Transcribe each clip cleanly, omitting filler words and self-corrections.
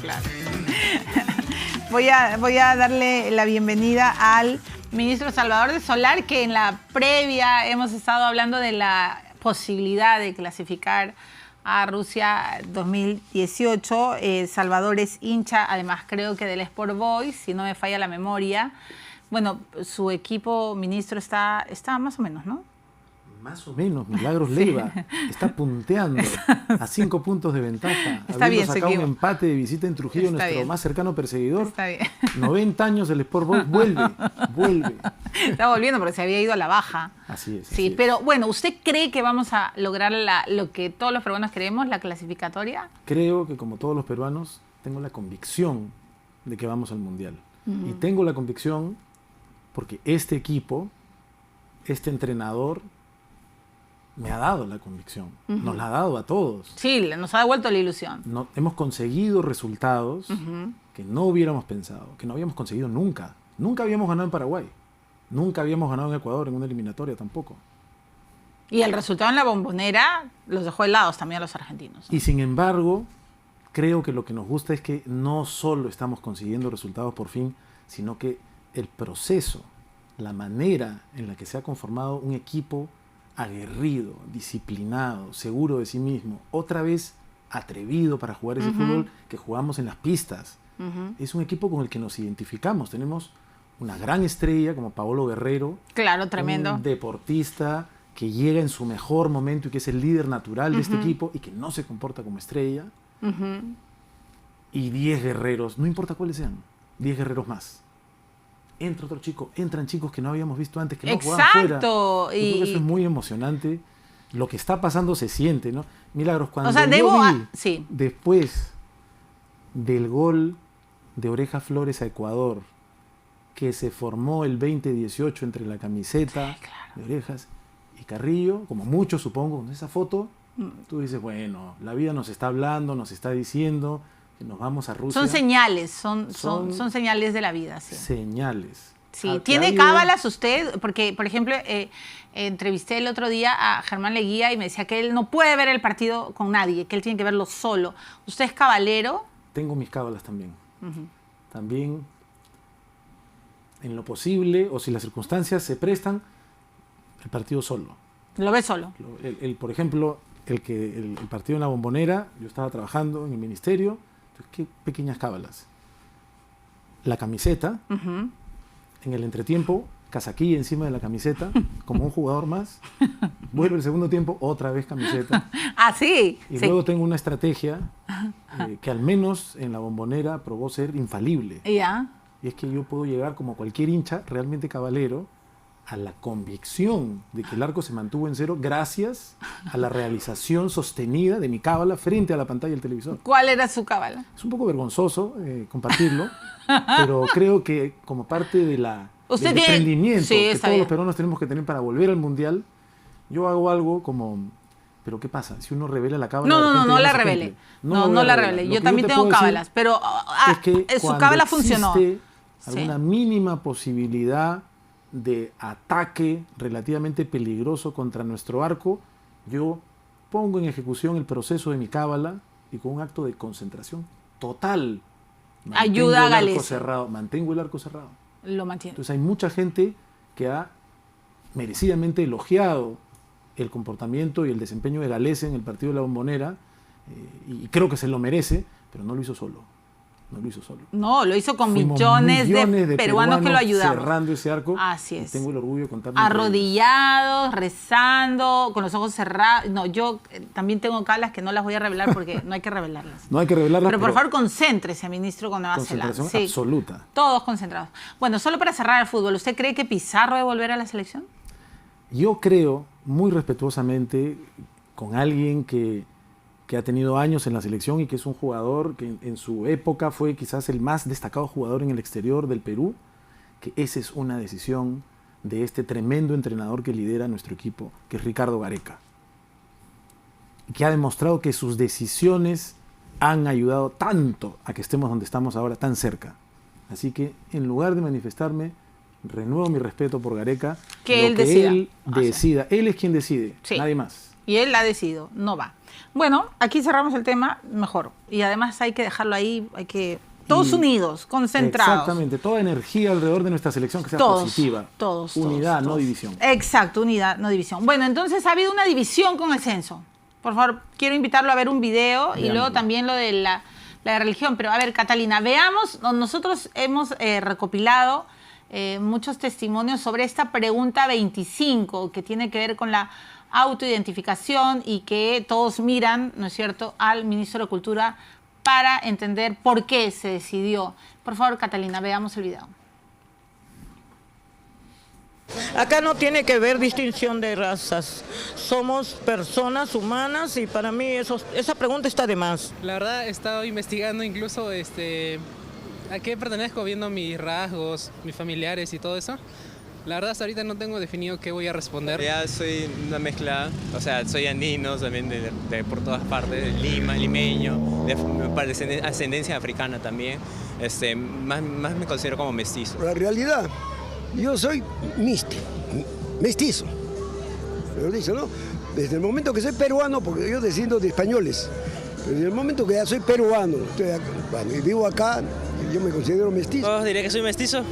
Claro. Voy a darle la bienvenida al ministro Salvador de Solar, que en la previa hemos estado hablando de la posibilidad de clasificar a Rusia 2018. Salvador es hincha, además creo que del Sport Boys, si no me falla la memoria. Bueno, su equipo, ministro, está más o menos, ¿no? Más o menos, Milagros Leiva está punteando a 5 puntos de ventaja. Está bien, sacado un empate de visita en Trujillo, está nuestro bien. Más cercano perseguidor. Está bien. 90 años el Sport Boys vuelve. Está volviendo porque se había ido a la baja. Así es. Sí, así pero es. bueno, ¿usted cree que vamos a lograr lo que todos los peruanos queremos, la clasificatoria? Creo que como todos los peruanos, tengo la convicción de que vamos al Mundial. Y tengo la convicción porque este equipo, este entrenador, me ha dado la convicción. Nos la ha dado a todos. Sí, nos ha devuelto la ilusión. Hemos conseguido resultados que no hubiéramos pensado, que no habíamos conseguido nunca. Nunca habíamos ganado en Paraguay. Nunca habíamos ganado en Ecuador en una eliminatoria tampoco. Y el resultado en la Bombonera los dejó helados también a los argentinos, ¿no? Y sin embargo, creo que lo que nos gusta es que no solo estamos consiguiendo resultados por fin, sino que el proceso, la manera en la que se ha conformado un equipo aguerrido, disciplinado, seguro de sí mismo, otra vez atrevido para jugar ese fútbol que jugamos en las pistas. Es un equipo con el que nos identificamos. Tenemos una gran estrella como Paolo Guerrero. Claro, tremendo. Un deportista que llega en su mejor momento y que es el líder natural de este equipo y que no se comporta como estrella. Y 10 guerreros, no importa cuáles sean, 10 guerreros más. Entra otro chico, entran chicos que no habíamos visto antes, que no jugaban fuera. Exacto. Yo creo que eso es muy emocionante. Lo que está pasando se siente, ¿no? Milagros, cuando sí. después del gol de Oreja Flores a Ecuador, que se formó el 2018 entre la camiseta de Orejas y Carrillo, como muchos supongo, con esa foto, tú dices, bueno, la vida nos está hablando, nos está diciendo que nos vamos a Rusia. Son señales, son señales de la vida, sí. Señales. Sí, ¿tiene cábalas usted? Porque, por ejemplo, entrevisté el otro día a Germán Leguía y me decía que él no puede ver el partido con nadie, que él tiene que verlo solo. ¿Usted es cabalero? Tengo mis cábalas también. También, en lo posible, o si las circunstancias se prestan, el partido solo. ¿Lo ve solo? Por ejemplo, el partido en la Bombonera, yo estaba trabajando en el ministerio, entonces, qué pequeñas cábalas. La camiseta, en el entretiempo, casaquilla encima de la camiseta, como un jugador más, vuelve el segundo tiempo, otra vez camiseta. Ah, sí. Y luego tengo una estrategia que al menos en la Bombonera probó ser infalible. Ya. Y es que yo puedo llegar como cualquier hincha realmente cabalero a la convicción de que el arco se mantuvo en cero gracias a la realización sostenida de mi cábala frente a la pantalla del televisor. ¿Cuál era su cábala? Es un poco vergonzoso compartirlo, pero creo que como parte de del emprendimiento que todos los peruanos tenemos que tener para volver al Mundial, yo hago algo como... ¿Pero qué pasa? Si uno revela la cábala... No la revele. No la revele. Yo también tengo cábalas, pero es que su cábala funcionó. Alguna mínima posibilidad de ataque relativamente peligroso contra nuestro arco, yo pongo en ejecución el proceso de mi cábala y con un acto de concentración total ayuda a Gales. Mantengo el arco cerrado. Lo mantiene. Entonces hay mucha gente que ha merecidamente elogiado el comportamiento y el desempeño de Gales en el partido de la Bombonera y creo que se lo merece, pero no lo hizo solo. No lo hizo solo. No, lo hizo con millones de peruanos que lo ayudaron. Cerrando ese arco. Así es. Tengo el orgullo de contarlo. Arrodillados, rezando, con los ojos cerrados. No, yo también tengo cábalas que no las voy a revelar porque no hay que revelarlas. No hay que revelarlas. Pero por favor, concéntrese, ministro, con Nueva Zelanda. Concentración absoluta. Todos concentrados. Bueno, solo para cerrar el fútbol, ¿usted cree que Pizarro debe volver a la selección? Yo creo, muy respetuosamente, con alguien que ha tenido años en la selección y que es un jugador que en su época fue quizás el más destacado jugador en el exterior del Perú, que esa es una decisión de este tremendo entrenador que lidera nuestro equipo, que es Ricardo Gareca, que ha demostrado que sus decisiones han ayudado tanto a que estemos donde estamos ahora, tan cerca. Así que, en lugar de manifestarme, renuevo mi respeto por Gareca. Que él decida. Él es quien decide, nadie más. Y él ha decidido, no va. Bueno, aquí cerramos el tema, mejor. Y además hay que dejarlo ahí, hay que... Todos unidos, concentrados. Exactamente, toda energía alrededor de nuestra selección que sea positiva. Unidad, no división. Exacto, unidad, no división. Bueno, entonces ha habido una división con el censo. Por favor, quiero invitarlo a ver un video y luego también lo de la religión. Pero a ver, Catalina, veamos, nosotros hemos recopilado muchos testimonios sobre esta pregunta 25, que tiene que ver con la autoidentificación y que todos miran, ¿no es cierto?, al ministro de Cultura para entender por qué se decidió. Por favor, Catalina, veamos el video. Acá no tiene que ver distinción de razas. Somos personas humanas y para mí esa pregunta está de más. La verdad he estado investigando incluso a qué pertenezco, viendo mis rasgos, mis familiares y todo eso. La verdad hasta ahorita no tengo definido qué voy a responder. Ya soy una mezcla, o sea, soy andino también de por todas partes, de Lima, limeño, de ascendencia africana también. Más me considero como mestizo. La realidad, yo soy mestizo. Lo dice, ¿no? Desde el momento que soy peruano, porque yo desciendo de españoles, desde el momento que ya soy peruano, y vivo acá, yo me considero mestizo. Diría que soy mestizo.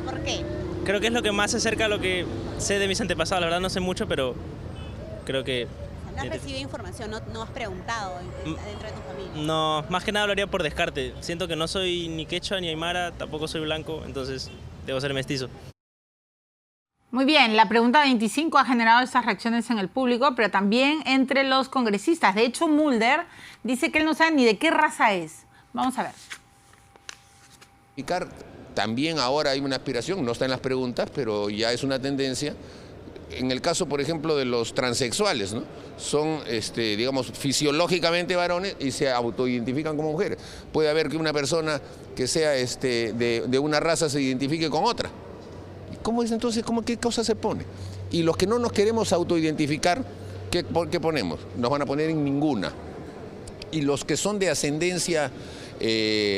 ¿Por qué? Creo que es lo que más se acerca a lo que sé de mis antepasados. La verdad no sé mucho, pero creo que... ¿No has recibido información? ¿No has preguntado dentro de tu familia? No, más que nada lo haría por descarte. Siento que no soy ni quechua ni aymara, tampoco soy blanco, entonces debo ser mestizo. Muy bien, la pregunta 25 ha generado estas reacciones en el público, pero también entre los congresistas. De hecho, Mulder dice que él no sabe ni de qué raza es. Vamos a ver. También ahora hay una aspiración, no está en las preguntas, pero ya es una tendencia. En el caso, por ejemplo, de los transexuales, ¿no? Son, digamos, fisiológicamente varones y se autoidentifican como mujeres. Puede haber que una persona que sea de una raza se identifique con otra. ¿Cómo es entonces? ¿Qué cosa se pone? Y los que no nos queremos autoidentificar, ¿qué ponemos? Nos van a poner en ninguna. Y los que son de ascendencia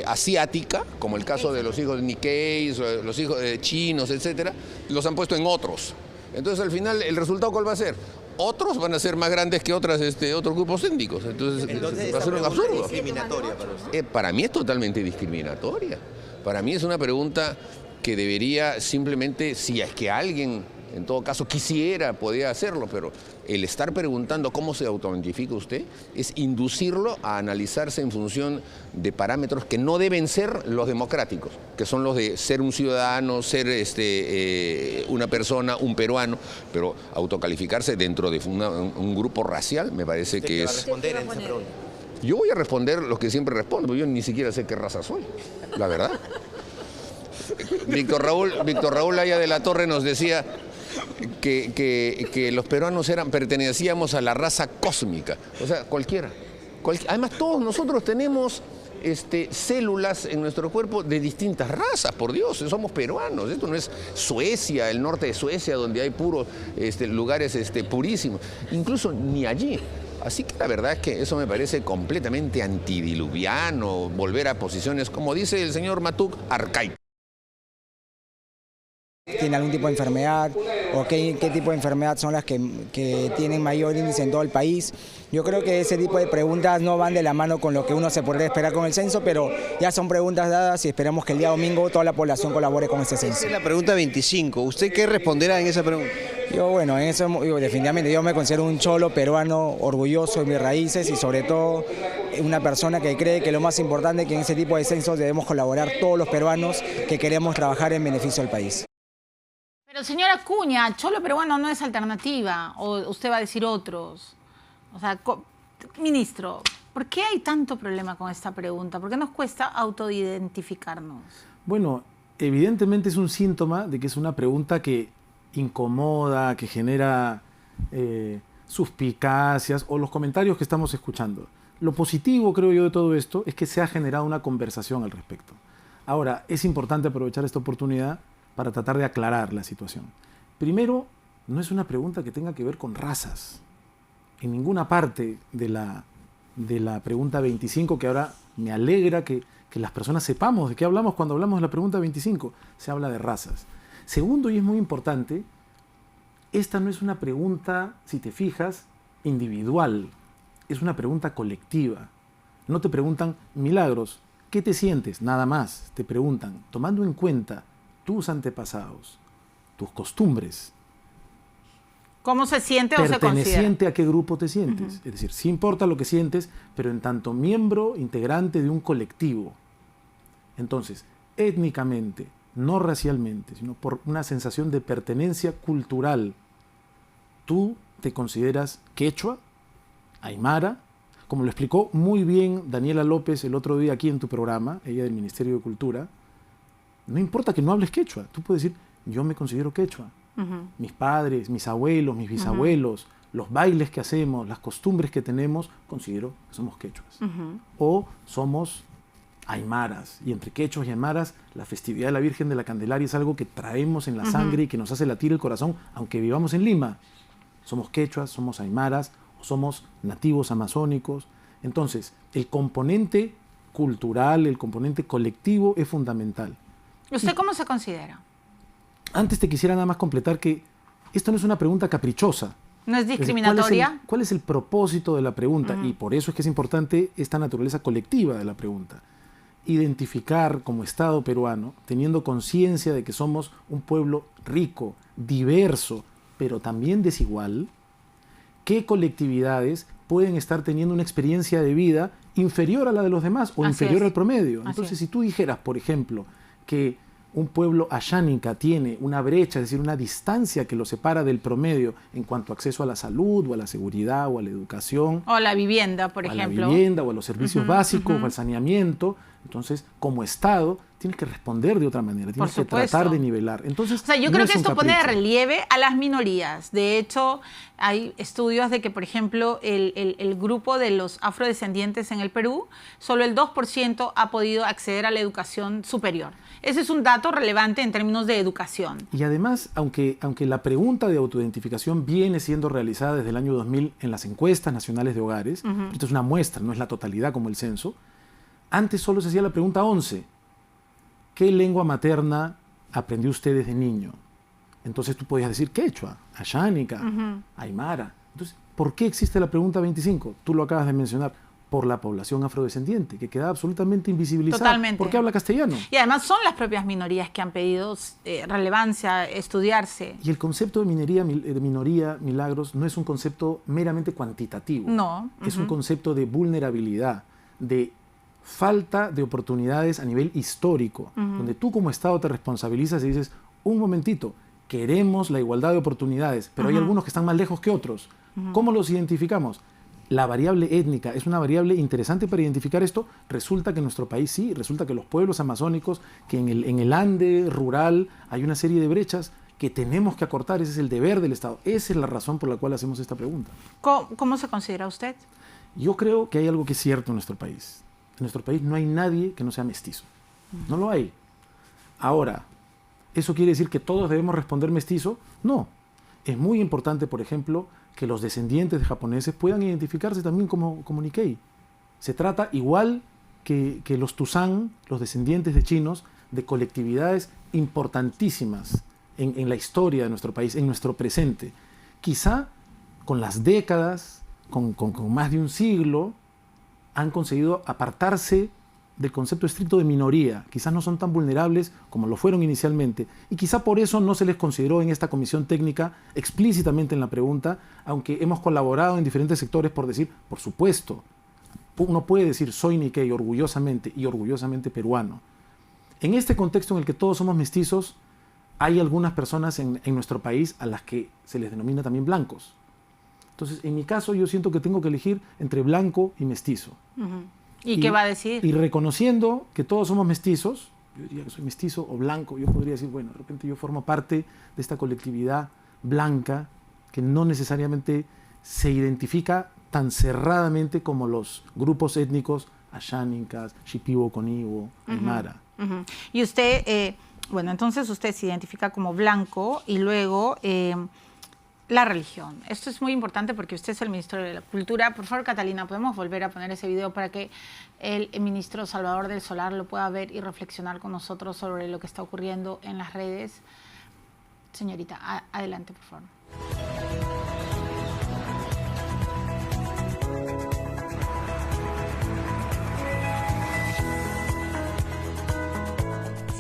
asiática, como el caso de los hijos de Nikkeis, los hijos de chinos, etcétera, los han puesto en otros. Entonces, al final, ¿el resultado cuál va a ser? Otros van a ser más grandes que otros grupos étnicos. Entonces va a ser un absurdo. ¿Discriminatoria para usted? Para mí es totalmente discriminatoria. Para mí es una pregunta que debería simplemente, si es que alguien, en todo caso, quisiera, podría hacerlo, pero el estar preguntando cómo se autoidentifica usted es inducirlo a analizarse en función de parámetros que no deben ser los democráticos, que son los de ser un ciudadano, ser una persona, un peruano, pero autocalificarse dentro de un grupo racial me parece que es... responder en esa pregunta? Yo voy a responder lo que siempre respondo, porque yo ni siquiera sé qué raza soy, la verdad. Víctor Raúl Aya de la Torre nos decía que los peruanos pertenecíamos a la raza cósmica, o sea, cualquiera. Además, todos nosotros tenemos células en nuestro cuerpo de distintas razas, por Dios, somos peruanos. Esto no es Suecia, el norte de Suecia, donde hay puros lugares purísimos, incluso ni allí. Así que la verdad es que eso me parece completamente antidiluviano, volver a posiciones, como dice el señor Matuk, arcaicas. ¿Tiene algún tipo de enfermedad o qué tipo de enfermedad son las que tienen mayor índice en todo el país? Yo creo que ese tipo de preguntas no van de la mano con lo que uno se podría esperar con el censo, pero ya son preguntas dadas y esperamos que el día domingo toda la población colabore con ese censo. Es la pregunta 25. ¿Usted qué responderá en esa pregunta? Yo, bueno, en eso definitivamente yo me considero un cholo peruano orgulloso de mis raíces y sobre todo una persona que cree que lo más importante es que en ese tipo de censos debemos colaborar todos los peruanos que queremos trabajar en beneficio del país. Pero señora Acuña, cholo peruano no es alternativa, o usted va a decir otros. O sea, ministro, ¿por qué hay tanto problema con esta pregunta? ¿Por qué nos cuesta autoidentificarnos? Bueno, evidentemente es un síntoma de que es una pregunta que incomoda, que genera suspicacias o los comentarios que estamos escuchando. Lo positivo, creo yo, de todo esto es que se ha generado una conversación al respecto. Ahora, es importante aprovechar esta oportunidad para tratar de aclarar la situación. Primero, no es una pregunta que tenga que ver con razas. En ninguna parte de la pregunta 25, que ahora me alegra que las personas sepamos de qué hablamos cuando hablamos de la pregunta 25, se habla de razas. Segundo, y es muy importante, esta no es una pregunta, si te fijas, individual, es una pregunta colectiva. No te preguntan, Milagros, ¿qué te sientes? Nada más. Te preguntan, tomando en cuenta tus antepasados, tus costumbres. ¿Cómo se siente o se considera? Perteneciente a qué grupo te sientes. Es decir, sí importa lo que sientes, pero en tanto miembro integrante de un colectivo. Entonces, étnicamente, no racialmente, sino por una sensación de pertenencia cultural, tú te consideras quechua, aymara, como lo explicó muy bien Daniela López el otro día aquí en tu programa, ella del Ministerio de Cultura. No importa que no hables quechua, tú puedes decir, yo me considero quechua. Mis padres, mis abuelos, mis bisabuelos, los bailes que hacemos, las costumbres que tenemos, considero que somos quechuas. O somos aymaras, y entre quechuas y aymaras, la festividad de la Virgen de la Candelaria es algo que traemos en la sangre y que nos hace latir el corazón, aunque vivamos en Lima. Somos quechuas, somos aymaras, o somos nativos amazónicos. Entonces, el componente cultural, el componente colectivo es fundamental. ¿Usted cómo se considera? Antes te quisiera nada más completar que esto no es una pregunta caprichosa. ¿No es discriminatoria? ¿Cuál es el propósito de la pregunta? Y por eso es que es importante esta naturaleza colectiva de la pregunta. Identificar como Estado peruano, teniendo conciencia de que somos un pueblo rico, diverso, pero también desigual, qué colectividades pueden estar teniendo una experiencia de vida inferior a la de los demás o inferior al promedio. Entonces, si tú dijeras, por ejemplo, que un pueblo ayánica tiene una brecha, es decir, una distancia que lo separa del promedio en cuanto a acceso a la salud o a la seguridad o a la educación. O a la vivienda, por ejemplo. A la vivienda o a los servicios básicos o al saneamiento. Entonces, como Estado, tienes que responder de otra manera, tienes que tratar de nivelar. Entonces, o sea, yo creo que esto pone de relieve a las minorías. De hecho, hay estudios de que, por ejemplo, el grupo de los afrodescendientes en el Perú, solo el 2% ha podido acceder a la educación superior. Ese es un dato relevante en términos de educación. Y además, aunque la pregunta de autoidentificación viene siendo realizada desde el año 2000 en las encuestas nacionales de hogares, esto es una muestra, no es la totalidad como el censo, antes solo se hacía la pregunta 11. ¿Qué lengua materna aprendió usted desde niño? Entonces tú podías decir quechua, ayánica, aymara. Entonces, ¿por qué existe la pregunta 25? Tú lo acabas de mencionar. Por la población afrodescendiente, que queda absolutamente invisibilizada. Totalmente. ¿Por qué habla castellano? Y además son las propias minorías que han pedido relevancia, estudiarse. Y el concepto de minoría, Milagros, no es un concepto meramente cuantitativo. No. Es un concepto de vulnerabilidad, de falta de oportunidades a nivel histórico, donde tú como Estado te responsabilizas y dices, un momentito, queremos la igualdad de oportunidades, pero hay algunos que están más lejos que otros. ¿Cómo los identificamos? La variable étnica es una variable interesante para identificar esto. Resulta que en nuestro país sí, resulta que los pueblos amazónicos, que en el Ande rural hay una serie de brechas que tenemos que acortar. Ese es el deber del Estado. Esa es la razón por la cual hacemos esta pregunta. ¿Cómo se considera usted? Yo creo que hay algo que es cierto en nuestro país. En nuestro país no hay nadie que no sea mestizo. No lo hay. Ahora, ¿eso quiere decir que todos debemos responder mestizo? No. Es muy importante, por ejemplo, que los descendientes de japoneses puedan identificarse también como Nikkei. Se trata, igual que los Tuzán, los descendientes de chinos, de colectividades importantísimas en la historia de nuestro país, en nuestro presente. Quizá con las décadas, con más de un siglo, han conseguido apartarse del concepto estricto de minoría. Quizás no son tan vulnerables como lo fueron inicialmente. Y quizá por eso no se les consideró en esta comisión técnica explícitamente en la pregunta, aunque hemos colaborado en diferentes sectores por decir, por supuesto, uno puede decir soy Nikkei orgullosamente y orgullosamente peruano. En este contexto en el que todos somos mestizos, hay algunas personas en nuestro país a las que se les denomina también blancos. Entonces, en mi caso, yo siento que tengo que elegir entre blanco y mestizo. ¿Y qué va a decir? Y reconociendo que todos somos mestizos, yo diría que soy mestizo o blanco, yo podría decir, bueno, de repente yo formo parte de esta colectividad blanca que no necesariamente se identifica tan cerradamente como los grupos étnicos ayánicas, shipibo, conibo, aymara. Y usted, bueno, entonces usted se identifica como blanco y luego la religión. Esto es muy importante porque usted es el ministro de la Cultura. Por favor, Catalina, ¿podemos volver a poner ese video para que el ministro Salvador del Solar lo pueda ver y reflexionar con nosotros sobre lo que está ocurriendo en las redes? Señorita, adelante, por favor.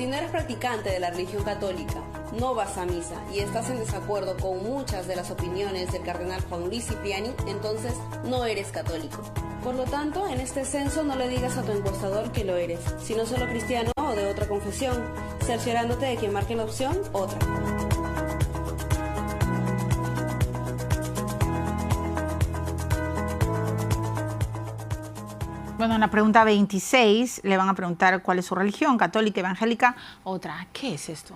Si no eres practicante de la religión católica, no vas a misa y estás en desacuerdo con muchas de las opiniones del cardenal Juan Luis Cipriani, entonces no eres católico. Por lo tanto, en este censo no le digas a tu encuestador que lo eres, sino solo cristiano o de otra confesión, cerciorándote de que marque la opción otra. Bueno, en la pregunta 26 le van a preguntar cuál es su religión, católica, evangélica, otra. ¿Qué es esto?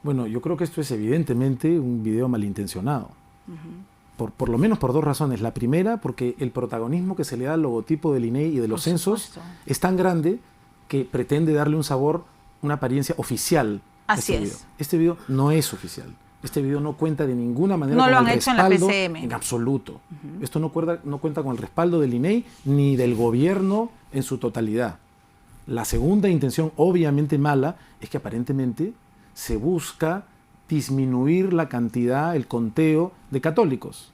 Bueno, yo creo que esto es evidentemente un video malintencionado. Por lo menos por dos razones. La primera, porque el protagonismo que se le da al logotipo del INEI y de los censos es tan grande que pretende darle un sabor, una apariencia oficial a este video. Este video no es oficial. Este video no cuenta de ninguna manera con el respaldo en absoluto. Esto no cuenta con el respaldo del INEI ni del gobierno en su totalidad. La segunda intención, obviamente mala, es que aparentemente se busca disminuir la cantidad, el conteo de católicos,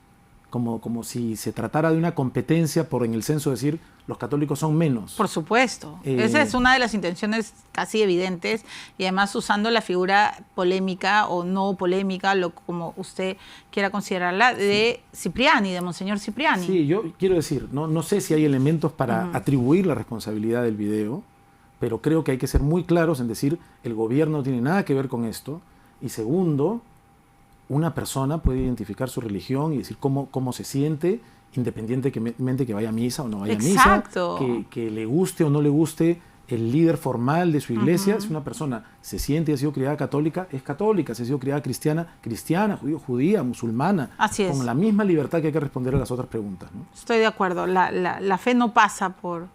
como si se tratara de una competencia por en el censo decir los católicos son menos. Por supuesto. Esa es una de las intenciones casi evidentes y además usando la figura polémica o no polémica, como usted quiera considerarla, de Cipriani, de Monseñor Cipriani. Sí, yo quiero decir, no sé si hay elementos para atribuir la responsabilidad del video, pero creo que hay que ser muy claros en decir el gobierno no tiene nada que ver con esto. Y segundo, una persona puede identificar su religión y decir cómo se siente, independientemente que vaya a misa o no vaya a misa, que le guste o no le guste el líder formal de su iglesia. Si una persona se siente y ha sido criada católica, es católica. Si ha sido criada cristiana, judía, musulmana. Así es. Con la misma libertad que hay que responder a las otras preguntas, ¿no? Estoy de acuerdo. La fe no pasa por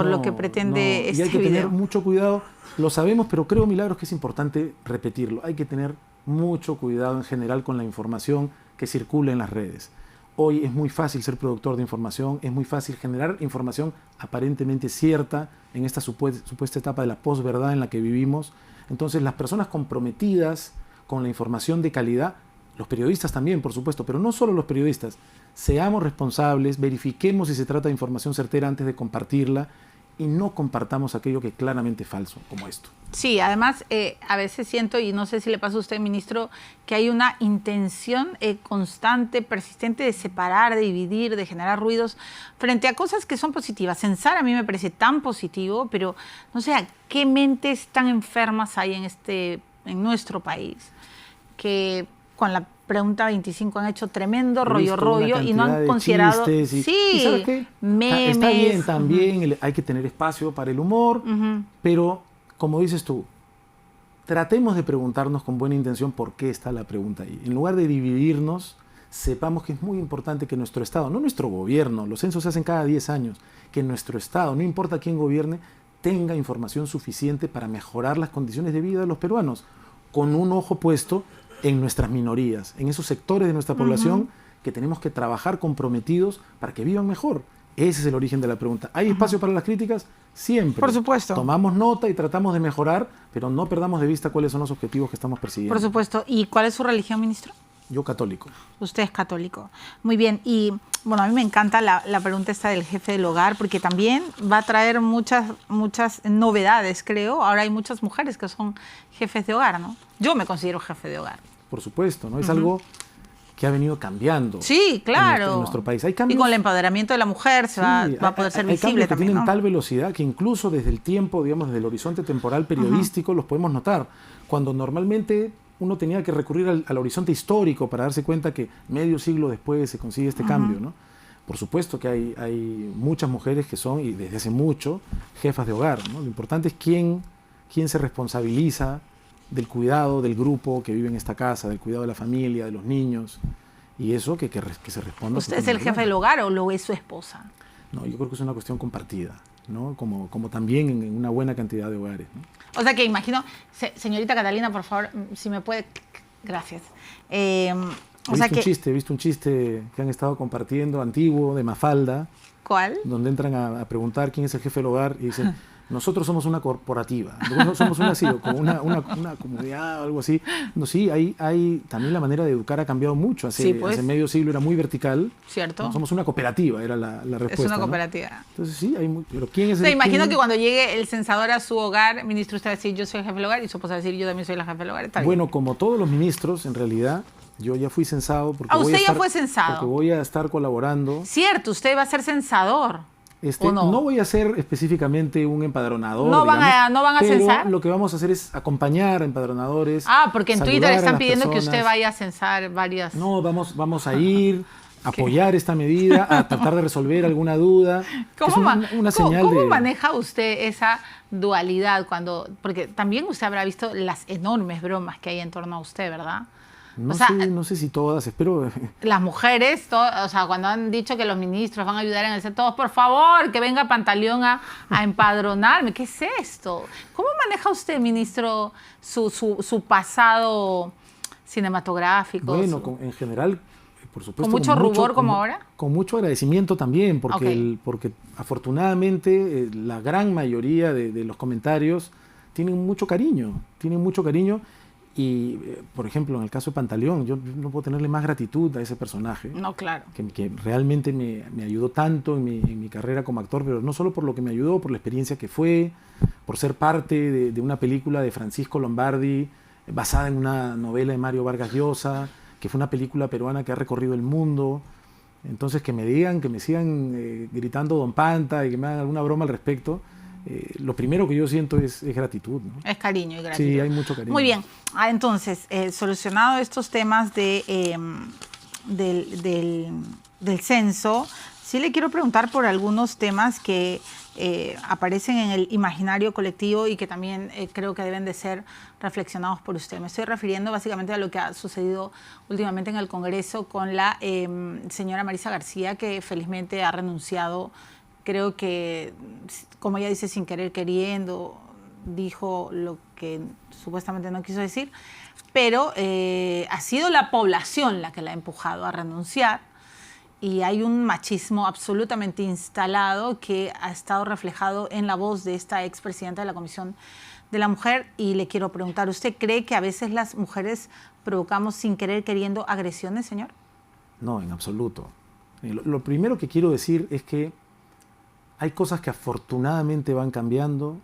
lo que pretende este video. Y hay que video. tener mucho cuidado. Lo sabemos, pero creo, Milagros, que es importante repetirlo. Hay que tener mucho cuidado en general con la información que circula en las redes. Hoy es muy fácil ser productor de información, es muy fácil generar información aparentemente cierta en esta supuesta etapa de la posverdad en la que vivimos. Entonces, las personas comprometidas con la información de calidad, los periodistas también, por supuesto, pero no solo los periodistas, seamos responsables, verifiquemos si se trata de información certera antes de compartirla y no compartamos aquello que es claramente falso, como esto. Sí, además, a veces siento, y no sé si le pasa a usted, ministro, que hay una intención constante, persistente de separar, de dividir, de generar ruidos frente a cosas que son positivas. Censar a mí me parece tan positivo, pero no sé a qué mentes tan enfermas hay en nuestro país que con la pregunta 25 han hecho tremendo rollo y no han considerado memes. Está bien también, hay que tener espacio para el humor, pero como dices tú, tratemos de preguntarnos con buena intención por qué está la pregunta ahí. En lugar de dividirnos, sepamos que es muy importante que nuestro Estado, no nuestro gobierno, los censos se hacen cada 10 años, que nuestro Estado, no importa quién gobierne, tenga información suficiente para mejorar las condiciones de vida de los peruanos, con un ojo puesto en nuestras minorías, en esos sectores de nuestra población que tenemos que trabajar comprometidos para que vivan mejor. Ese es el origen de la pregunta. ¿Hay espacio para las críticas? Siempre. Por supuesto. Tomamos nota y tratamos de mejorar, pero no perdamos de vista cuáles son los objetivos que estamos persiguiendo. Por supuesto. ¿Y cuál es su religión, ministro? Yo católico. Usted es católico. Muy bien. Y bueno, a mí me encanta la pregunta esta del jefe del hogar, porque también va a traer muchas novedades, creo. Ahora hay muchas mujeres que son jefes de hogar, ¿no? Yo me considero jefe de hogar. Por supuesto, ¿no? Es algo que ha venido cambiando. Sí, claro. En nuestro país. Hay cambios, y con el empoderamiento de la mujer va a poder ser visible cambios que también, tienen ¿no? tal velocidad que incluso desde el tiempo, digamos, desde el horizonte temporal periodístico, los podemos notar. Cuando normalmente uno tenía que recurrir al horizonte histórico para darse cuenta que medio siglo después se consigue este cambio, ¿no? Por supuesto que hay muchas mujeres que son, y desde hace mucho, jefas de hogar, ¿no? Lo importante es quién se responsabiliza del cuidado del grupo que vive en esta casa, del cuidado de la familia, de los niños, y eso que se responda. ¿Usted es el jefe del hogar o lo es su esposa? No, yo creo que es una cuestión compartida, ¿no? Como también en una buena cantidad de hogares, ¿no? O sea que imagino, señorita Catalina, por favor, si me puede, gracias. He visto un chiste que han estado compartiendo, antiguo, de Mafalda. ¿Cuál? Donde entran a preguntar quién es el jefe del hogar y dicen, Nosotros somos una corporativa, nosotros somos como una comunidad o algo así. No, sí, hay también la manera de educar ha cambiado mucho. Hace medio siglo era muy vertical. Cierto. No, somos una cooperativa, era la respuesta. Es una cooperativa. ¿No? Entonces sí, pero ¿quién es el imagino que cuando llegue el censador a su hogar, ministro, usted va a decir yo soy el jefe del hogar y su esposa va a decir yo también soy la jefe del hogar. Bueno, como todos los ministros, en realidad, yo ya fui censado. Porque usted ya fue censado. Porque voy a estar colaborando. Cierto, usted va a ser censador. No voy a ser específicamente un empadronador. ¿No van a censar? Lo que vamos a hacer es acompañar a empadronadores. Porque en Twitter están pidiendo que usted vaya a censar varias. No, vamos a ir, a apoyar esta medida, a tratar de resolver alguna duda. ¿Cómo maneja usted esa dualidad? Porque también usted habrá visto las enormes bromas que hay en torno a usted, ¿verdad? No sé si todas, espero. Las mujeres, cuando han dicho que los ministros van a ayudar en el centro, todos, por favor, que venga Pantaleón a empadronarme. ¿Qué es esto? ¿Cómo maneja usted, ministro, su pasado cinematográfico? Bueno, en general, por supuesto. ¿Con mucho rubor como ahora? Con mucho agradecimiento también, porque afortunadamente la gran mayoría de los comentarios tienen mucho cariño. Y, por ejemplo, en el caso de Pantaleón, yo no puedo tenerle más gratitud a ese personaje. No, claro. Que realmente me ayudó tanto en mi carrera como actor, pero no solo por lo que me ayudó, por la experiencia que fue, por ser parte de una película de Francisco Lombardi, basada en una novela de Mario Vargas Llosa, que fue una película peruana que ha recorrido el mundo. Entonces, que me sigan gritando Don Panta y que me hagan alguna broma al respecto. Lo primero que yo siento es gratitud, ¿no? Es cariño y gratitud. Sí, hay mucho cariño. Muy bien. Entonces, solucionado estos temas del censo, sí le quiero preguntar por algunos temas que aparecen en el imaginario colectivo y que también creo que deben de ser reflexionados por usted. Me estoy refiriendo básicamente a lo que ha sucedido últimamente en el Congreso con la señora Marisa García, que felizmente ha renunciado. Creo que, como ella dice, sin querer queriendo, dijo lo que supuestamente no quiso decir, pero ha sido la población la que la ha empujado a renunciar y hay un machismo absolutamente instalado que ha estado reflejado en la voz de esta expresidenta de la Comisión de la Mujer. Y le quiero preguntar, ¿usted cree que a veces las mujeres provocamos sin querer queriendo agresiones, señor? No, en absoluto. Lo primero que quiero decir es que hay cosas que afortunadamente van cambiando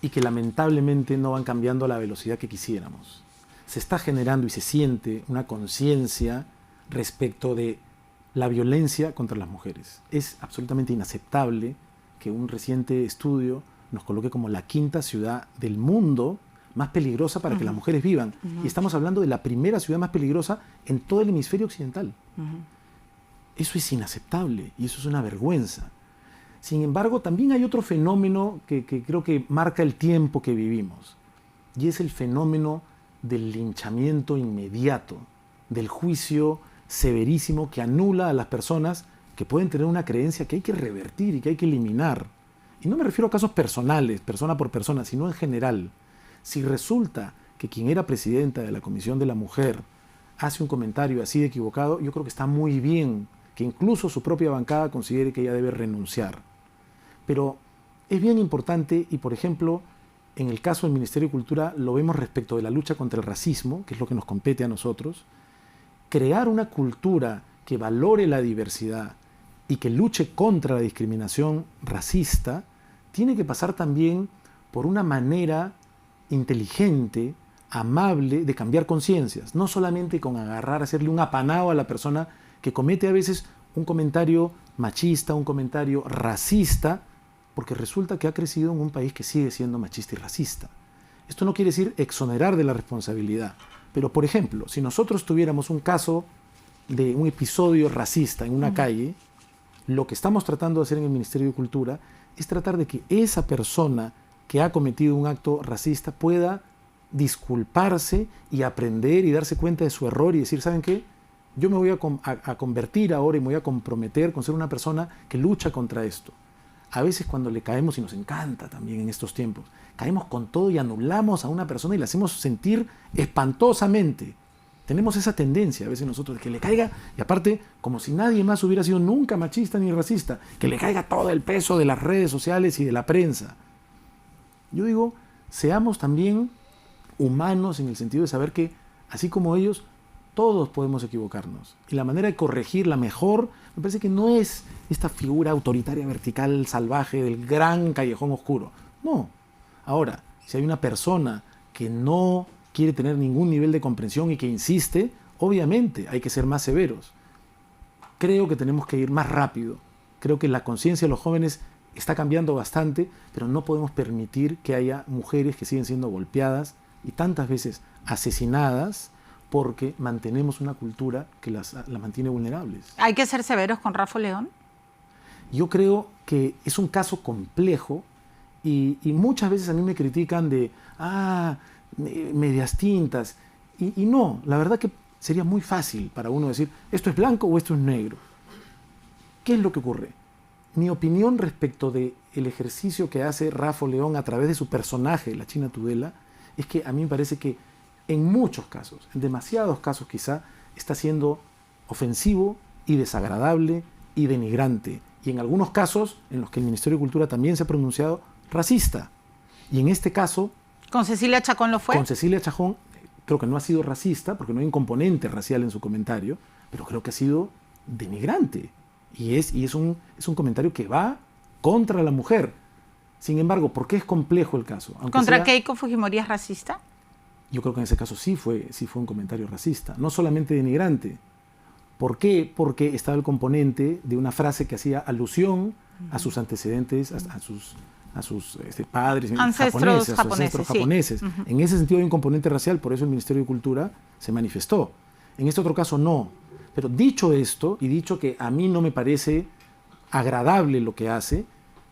y que lamentablemente no van cambiando a la velocidad que quisiéramos. Se está generando y se siente una conciencia respecto de la violencia contra las mujeres. Es absolutamente inaceptable que un reciente estudio nos coloque como la 5ª ciudad del mundo más peligrosa para que las mujeres vivan. Y estamos hablando de la primera ciudad más peligrosa en todo el hemisferio occidental. Eso es inaceptable y eso es una vergüenza. Sin embargo, también hay otro fenómeno que creo que marca el tiempo que vivimos, y es el fenómeno del linchamiento inmediato, del juicio severísimo que anula a las personas que pueden tener una creencia que hay que revertir y que hay que eliminar. Y no me refiero a casos personales, persona por persona, sino en general. Si resulta que quien era presidenta de la Comisión de la Mujer hace un comentario así de equivocado, yo creo que está muy bien que incluso su propia bancada considere que ella debe renunciar. Pero es bien importante, y por ejemplo, en el caso del Ministerio de Cultura lo vemos respecto de la lucha contra el racismo, que es lo que nos compete a nosotros, crear una cultura que valore la diversidad y que luche contra la discriminación racista, tiene que pasar también por una manera inteligente, amable, de cambiar conciencias, no solamente con agarrar, hacerle un apanado a la persona que comete a veces un comentario machista, un comentario racista, porque resulta que ha crecido en un país que sigue siendo machista y racista. Esto no quiere decir exonerar de la responsabilidad, pero por ejemplo, si nosotros tuviéramos un caso de un episodio racista en una calle, lo que estamos tratando de hacer en el Ministerio de Cultura es tratar de que esa persona que ha cometido un acto racista pueda disculparse y aprender y darse cuenta de su error y decir, ¿saben qué? Yo me voy a convertir ahora y me voy a comprometer con ser una persona que lucha contra esto. A veces cuando le caemos, y nos encanta también en estos tiempos, caemos con todo y anulamos a una persona y la hacemos sentir espantosamente. Tenemos esa tendencia a veces nosotros de que le caiga, y aparte, como si nadie más hubiera sido nunca machista ni racista, que le caiga todo el peso de las redes sociales y de la prensa. Yo digo, seamos también humanos en el sentido de saber que, así como ellos, todos podemos equivocarnos. Y la manera de corregirla mejor, me parece que no es esta figura autoritaria, vertical, salvaje del gran callejón oscuro. No. Ahora, si hay una persona que no quiere tener ningún nivel de comprensión y que insiste, obviamente hay que ser más severos. Creo que tenemos que ir más rápido. Creo que la conciencia de los jóvenes está cambiando bastante, pero no podemos permitir que haya mujeres que siguen siendo golpeadas y tantas veces asesinadas porque mantenemos una cultura que las mantiene vulnerables. ¿Hay que ser severos con Rafa León? Yo creo que es un caso complejo y muchas veces a mí me critican de, medias tintas. Y no, la verdad que sería muy fácil para uno decir, esto es blanco o esto es negro. ¿Qué es lo que ocurre? Mi opinión respecto del ejercicio que hace Rafa León a través de su personaje, la China Tudela, es que a mí me parece que en muchos casos, en demasiados casos quizá, está siendo ofensivo y desagradable y denigrante. Y en algunos casos, en los que el Ministerio de Cultura también se ha pronunciado, racista. Y en este caso... ¿Con Cecilia Chacón lo fue? Con Cecilia Chacón creo que no ha sido racista, porque no hay un componente racial en su comentario, pero creo que ha sido denigrante. Y es un comentario que va contra la mujer. Sin embargo, ¿por qué es complejo el caso? Aunque ¿Contra Keiko Fujimori es racista? Yo creo que en ese caso sí fue un comentario racista, no solamente denigrante. ¿Por qué? Porque estaba el componente de una frase que hacía alusión a sus antecedentes, a sus padres ancestros japoneses. Sí. En ese sentido hay un componente racial, por eso el Ministerio de Cultura se manifestó. En este otro caso no. Pero dicho esto, y dicho que a mí no me parece agradable lo que hace,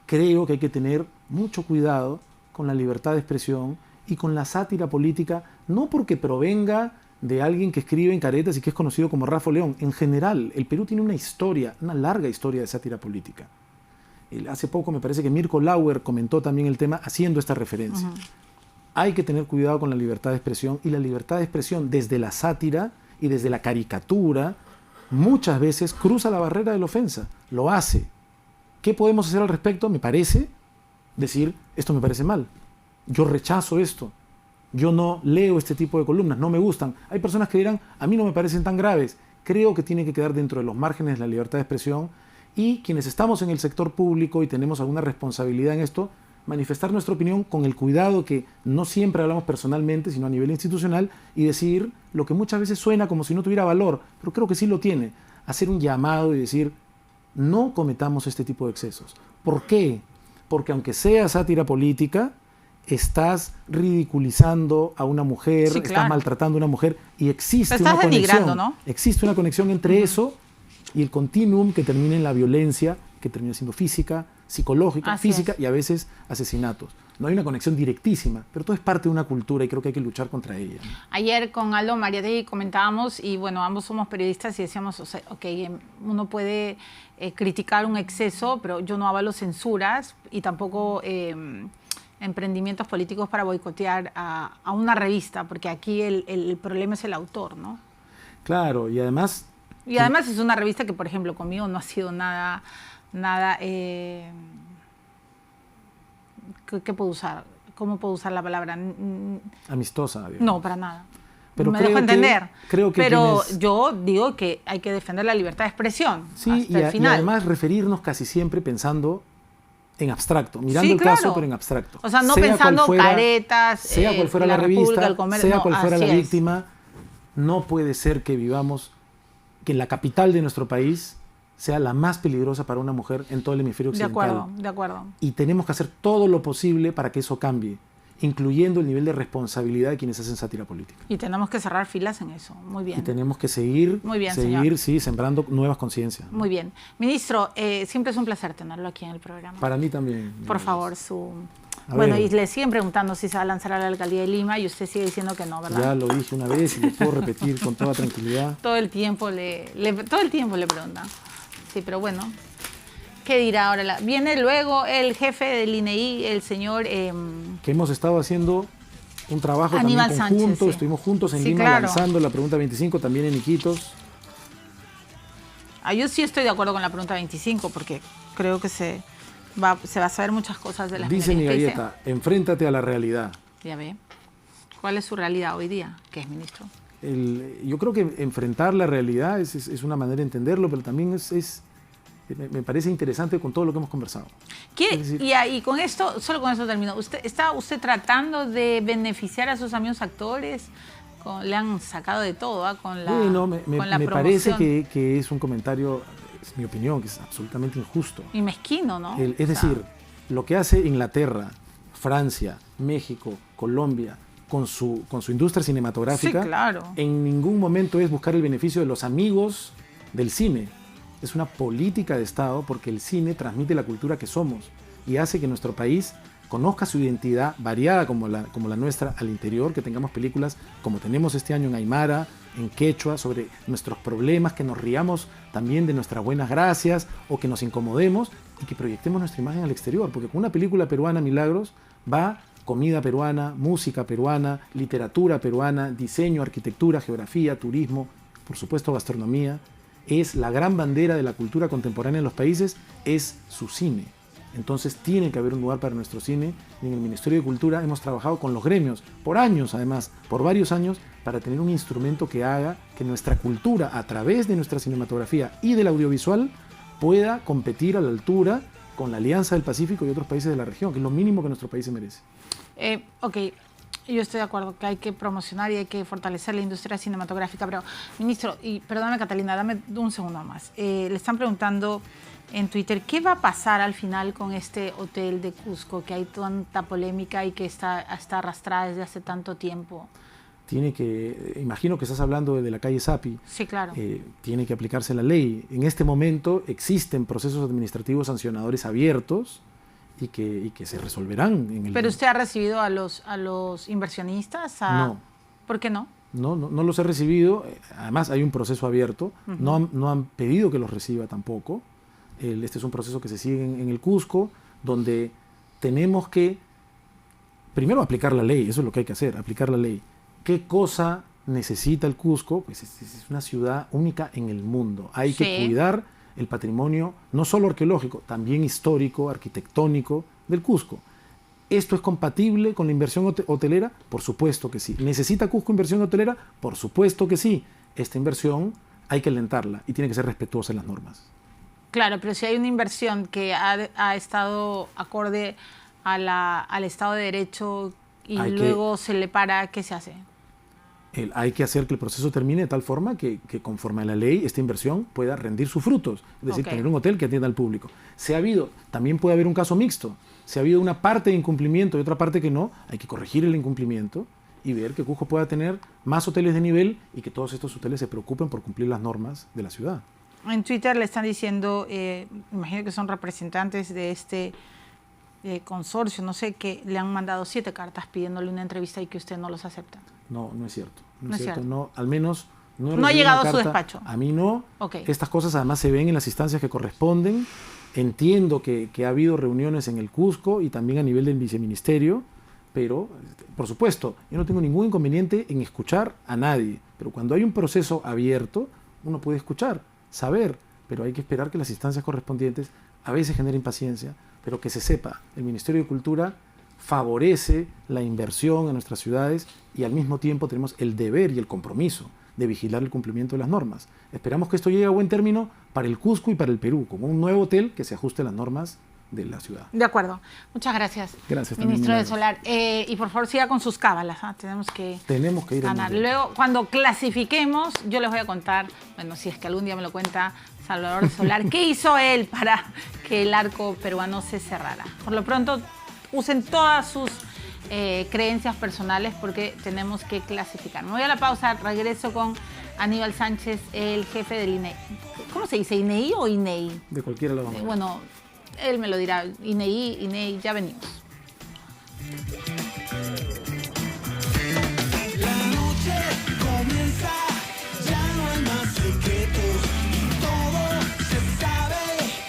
creo que hay que tener mucho cuidado con la libertad de expresión y con la sátira política, no porque provenga de alguien que escribe en caretas y que es conocido como Rafa León. En general, el Perú tiene una larga historia de sátira política. Hace poco me parece que Mirko Lauer comentó también el tema haciendo esta referencia. Hay que tener cuidado con la libertad de expresión, y la libertad de expresión desde la sátira y desde la caricatura muchas veces cruza la barrera de la ofensa, lo hace. ¿Qué podemos hacer al respecto? Me parece decir, esto me parece mal, yo rechazo esto, yo no leo este tipo de columnas, no me gustan. Hay personas que dirán, a mí no me parecen tan graves. Creo que tiene que quedar dentro de los márgenes de la libertad de expresión, y quienes estamos en el sector público y tenemos alguna responsabilidad en esto, manifestar nuestra opinión con el cuidado que no siempre hablamos personalmente, sino a nivel institucional, y decir lo que muchas veces suena como si no tuviera valor, pero creo que sí lo tiene. Hacer un llamado y decir, no cometamos este tipo de excesos. ¿Por qué? Porque aunque sea sátira política, estás ridiculizando a una mujer, sí, claro, estás maltratando a una mujer, y existe una conexión, ¿no? Existe una conexión entre eso y el continuum que termina en la violencia, que termina siendo física, psicológica, y a veces asesinatos. No hay una conexión directísima, pero todo es parte de una cultura y creo que hay que luchar contra ella. Ayer con Aldo Mariategui comentábamos, y bueno, ambos somos periodistas y decíamos, o sea, uno puede criticar un exceso, pero yo no avalo censuras y tampoco emprendimientos políticos para boicotear a una revista, porque aquí el problema es el autor, ¿no? Claro, y además... Y además es una revista que, por ejemplo, conmigo no ha sido nada ¿qué puedo usar? ¿Cómo puedo usar la palabra? Amistosa, digamos. No, para nada. Pero me dejo entender. Pero quienes... yo digo que hay que defender la libertad de expresión. Sí, hasta el final. Y además referirnos casi siempre pensando en abstracto, mirando el caso, pero en abstracto. O sea, no pensando caretas, sea cual fuera la revista, sea cual fuera la víctima, no puede ser que vivamos, que en la capital de nuestro país sea la más peligrosa para una mujer en todo el hemisferio occidental. De acuerdo. Y tenemos que hacer todo lo posible para que eso cambie, incluyendo el nivel de responsabilidad de quienes hacen sátira política. Y tenemos que cerrar filas en eso. Muy bien. Y tenemos que seguir sembrando nuevas conciencias. Muy bien. Ministro, siempre es un placer tenerlo aquí en el programa. Para mí también. Por favor, Bueno, y le siguen preguntando si se va a lanzar a la alcaldía de Lima y usted sigue diciendo que no, ¿verdad? Ya lo dije una vez y lo puedo repetir con toda tranquilidad. Todo el tiempo le preguntan. Sí, pero bueno, ¿qué dirá ahora? Viene luego el jefe del INEI, el señor... que hemos estado haciendo un trabajo Aníbal también conjunto, Sánchez, sí. Estuvimos juntos en Lima claro, lanzando la pregunta 25, también en Iquitos. Yo sí estoy de acuerdo con la pregunta 25 porque creo que se se va a saber muchas cosas de las Dice minerías. mi ¿Qué galleta, enfréntate a la realidad. Ya ve. ¿Cuál es su realidad hoy día? ¿Qué es, ministro? Yo creo que enfrentar la realidad es una manera de entenderlo, pero también me parece interesante con todo lo que hemos conversado. Y con esto, solo con eso termino. ¿Está usted tratando de beneficiar a sus amigos actores? Le han sacado de todo, ¿eh? Con la me parece que es un comentario, es mi opinión, que es absolutamente injusto. Y mezquino, ¿no? Es decir, lo que hace Inglaterra, Francia, México, Colombia, con su industria cinematográfica, sí, claro, en ningún momento es buscar el beneficio de los amigos del cine. Es una política de Estado porque el cine transmite la cultura que somos y hace que nuestro país conozca su identidad variada como la nuestra al interior, que tengamos películas como tenemos este año en aymara, en quechua, sobre nuestros problemas, que nos riamos también de nuestras buenas gracias o que nos incomodemos y que proyectemos nuestra imagen al exterior, porque con una película peruana, Milagros, va comida peruana, música peruana, literatura peruana, diseño, arquitectura, geografía, turismo, por supuesto gastronomía. Es la gran bandera de la cultura contemporánea en los países, es su cine. Entonces tiene que haber un lugar para nuestro cine y en el Ministerio de Cultura hemos trabajado con los gremios, por años además, por varios años, para tener un instrumento que haga que nuestra cultura, a través de nuestra cinematografía y del audiovisual, pueda competir a la altura con la Alianza del Pacífico y otros países de la región, que es lo mínimo que nuestro país se merece. Ok, yo estoy de acuerdo que hay que promocionar y hay que fortalecer la industria cinematográfica, pero, ministro, y perdóname Catalina, dame un segundo más. Le están preguntando en Twitter, ¿qué va a pasar al final con este hotel de Cusco, que hay tanta polémica y que está arrastrada desde hace tanto tiempo? Imagino que estás hablando de la calle Sapi. Sí, claro. Tiene que aplicarse la ley. En este momento existen procesos administrativos sancionadores abiertos y que se resolverán. ¿Pero usted ha recibido a los inversionistas? No. ¿Por qué no? No los he recibido. Además hay un proceso abierto. No han pedido que los reciba tampoco. Este es un proceso que se sigue en el Cusco, donde tenemos que primero aplicar la ley. Eso es lo que hay que hacer, aplicar la ley. ¿Qué cosa necesita el Cusco? Pues es una ciudad única en el mundo. Hay que cuidar el patrimonio, no solo arqueológico, también histórico, arquitectónico del Cusco. ¿Esto es compatible con la inversión hotelera? Por supuesto que sí. ¿Necesita Cusco inversión hotelera? Por supuesto que sí. Esta inversión hay que alentarla y tiene que ser respetuosa en las normas. Claro, pero si hay una inversión que ha estado acorde al Estado de Derecho y luego se le para, ¿qué se hace? Hay que hacer que el proceso termine de tal forma que conforme a la ley esta inversión pueda rendir sus frutos, es decir, tener un hotel que atienda al público. También puede haber un caso mixto, si ha habido una parte de incumplimiento y otra parte que no, hay que corregir el incumplimiento y ver que Cusco pueda tener más hoteles de nivel y que todos estos hoteles se preocupen por cumplir las normas de la ciudad. En Twitter le están diciendo, imagino que son representantes de este consorcio, no sé, que le han mandado 7 cartas pidiéndole una entrevista y que usted no los acepta. No es cierto. No es cierto. No, al menos no ha llegado a su despacho. A mí no. Okay. Estas cosas además se ven en las instancias que corresponden. Entiendo que ha habido reuniones en el Cusco y también a nivel del viceministerio, pero, por supuesto, yo no tengo ningún inconveniente en escuchar a nadie. Pero cuando hay un proceso abierto, uno puede escuchar, saber, pero hay que esperar que las instancias correspondientes a veces generen impaciencia, pero que se sepa, el Ministerio de Cultura favorece la inversión en nuestras ciudades y al mismo tiempo tenemos el deber y el compromiso de vigilar el cumplimiento de las normas. Esperamos que esto llegue a buen término para el Cusco y para el Perú, como un nuevo hotel que se ajuste a las normas de la ciudad. De acuerdo. Muchas gracias. Gracias, ministro de Solar. Y por favor siga con sus cábalas. Tenemos que ir ganar. Luego, cuando clasifiquemos, yo les voy a contar, bueno, si es que algún día me lo cuenta Salvador de Solar, ¿qué hizo él para que el arco peruano se cerrara? Por lo pronto, usen todas sus creencias personales porque tenemos que clasificar. Me voy a la pausa, regreso con Aníbal Sánchez, el jefe del INEI. ¿Cómo se dice? ¿INEI o INEI? De cualquiera de los dos. Bueno, él me lo dirá. INEI, ya venimos.